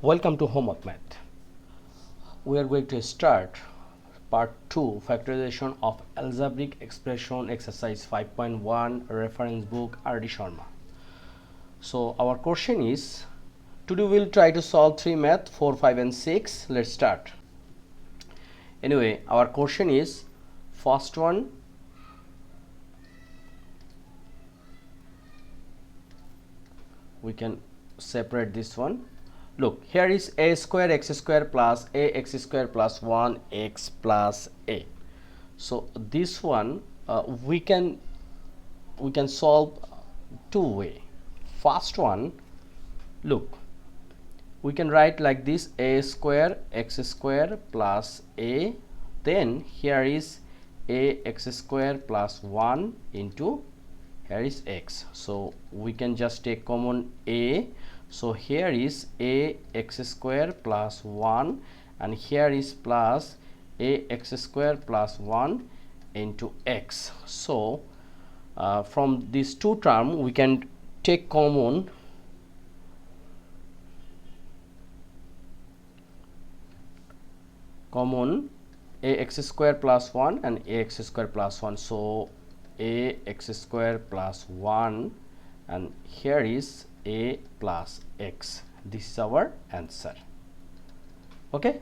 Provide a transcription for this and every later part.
Welcome to Homework Math. We are going to start Part 2 Factorization of Algebraic Expression Exercise 5.1 Reference Book R.D.Sharma. So our question is, today we will try to solve 3 math 4, 5 and 6. Let's start. Anyway, our question is, first one, we can separate this one. Look, here is a square x square plus a x square plus 1x plus a. So this one we can solve two way. First one, look, we can write like this: a square x square plus a, then here is a x square plus 1 into here is x. So we can just take common a. So here is a x square plus 1 and here is plus a x square plus 1 into x. So from these two terms we can take common a x square plus 1 and a x square plus 1. So a x square plus 1 and here is a plus x. This is our answer. Okay,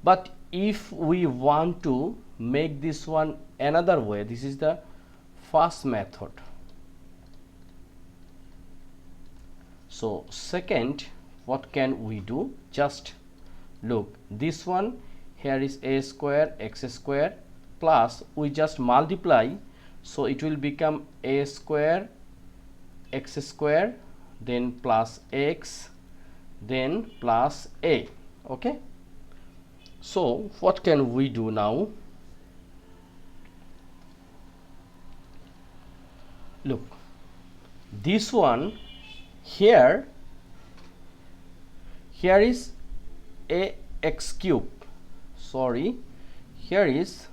but if we want to make this one another way, this is the first method. So second, what can we do? Just look, this one here is a square x square plus we just multiply, so it will become a square x square then plus x then plus a. Okay, so what can we do now? Look, this one here is a x cube, sorry, here is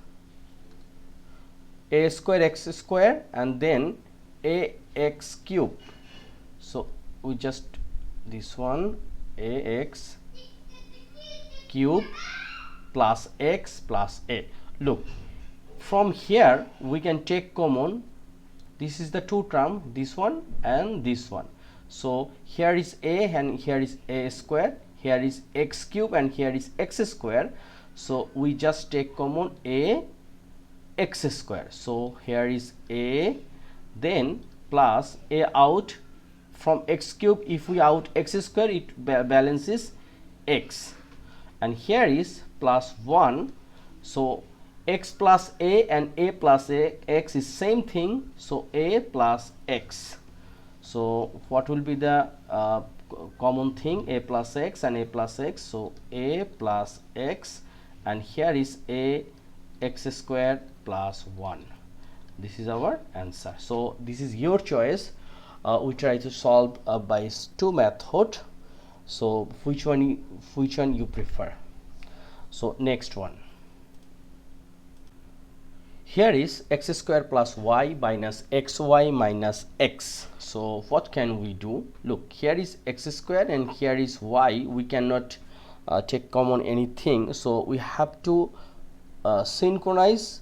a square x square and then a x cube. So we just this one ax cube plus x plus a. Look, from here we can take common, this is the two term, this one and this one. So here is a and here is a square, here is x cube and here is x square. So we just take common a x square. So here is a, then plus a out from x cube, if we out x square it balances x, and here is plus 1. So x plus a and a plus a x is same thing, so a plus x. So what will be the common thing? A plus x and a plus x. So a plus x and here is a x square plus 1. This is our answer. So this is your choice. We try to solve by two method. So which one you prefer? So next one, here is x square plus y minus xy minus x. So what can we do? Look, here is x square and here is y. We cannot take common anything, so we have to synchronize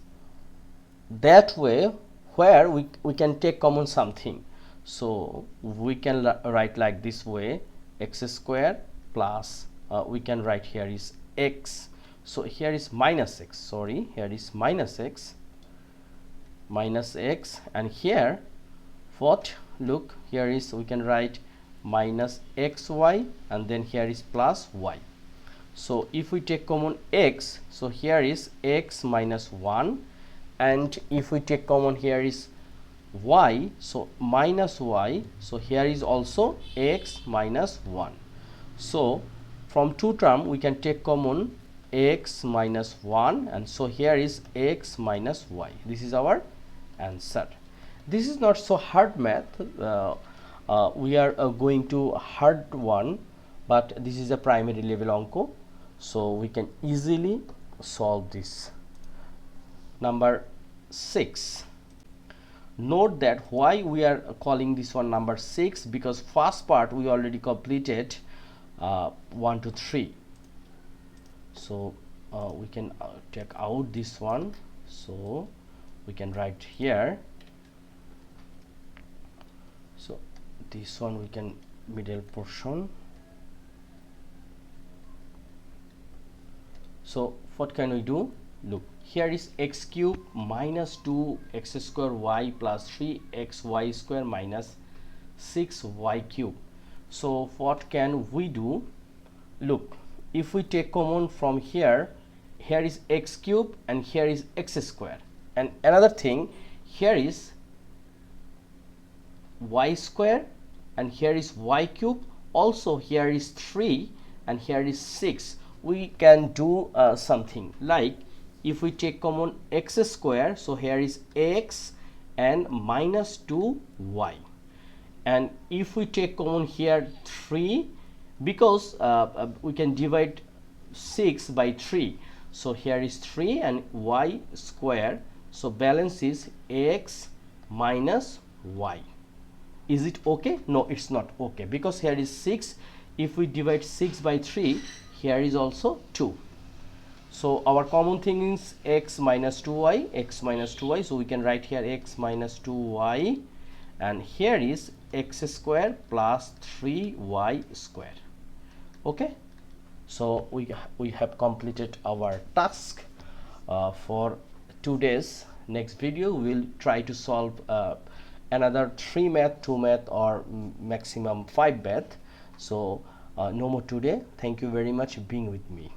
that way where we can take common something. So we can write like this way: x square plus we can write here is x. So here is minus x, sorry, here is minus x and here what? Look, here is we can write minus xy and then here is plus y. So if we take common x, so here is x minus 1, and if we take common here is y, so minus y, so here is also x minus 1. So from two term we can take common x minus 1 and so here is x minus y. This is our answer. This is not so hard math. We are going to hard one, but this is a primary level onko, so we can easily solve this. Number 6. Note that why we are calling this one number 6, because first part we already completed 1 to 3. So we can take out this one, so we can write here. So this one we can middle portion. So what can we do? Look, here is x cube minus 2x square y plus 3xy square minus 6y cube. So what can we do? Look, if we take common from here, here is x cube and here is x square, and another thing, here is y square and here is y cube, also here is 3 and here is 6. We can do something like, if we take common x square, so here is x and minus 2y, and if we take common here 3, because we can divide 6 by 3, so here is 3 and y square, so balance is x minus y. Is it okay? No, it's not okay, because here is 6. If we divide 6 by 3, here is also 2. So our common thing is x minus 2y, x minus 2y. So we can write here x minus 2y, and here is x square plus 3y square. Okay, so we have completed our task for 2 days. Next video we will try to solve another 3 math, 2 math, or maximum 5 math. So no more today. Thank you very much being with me.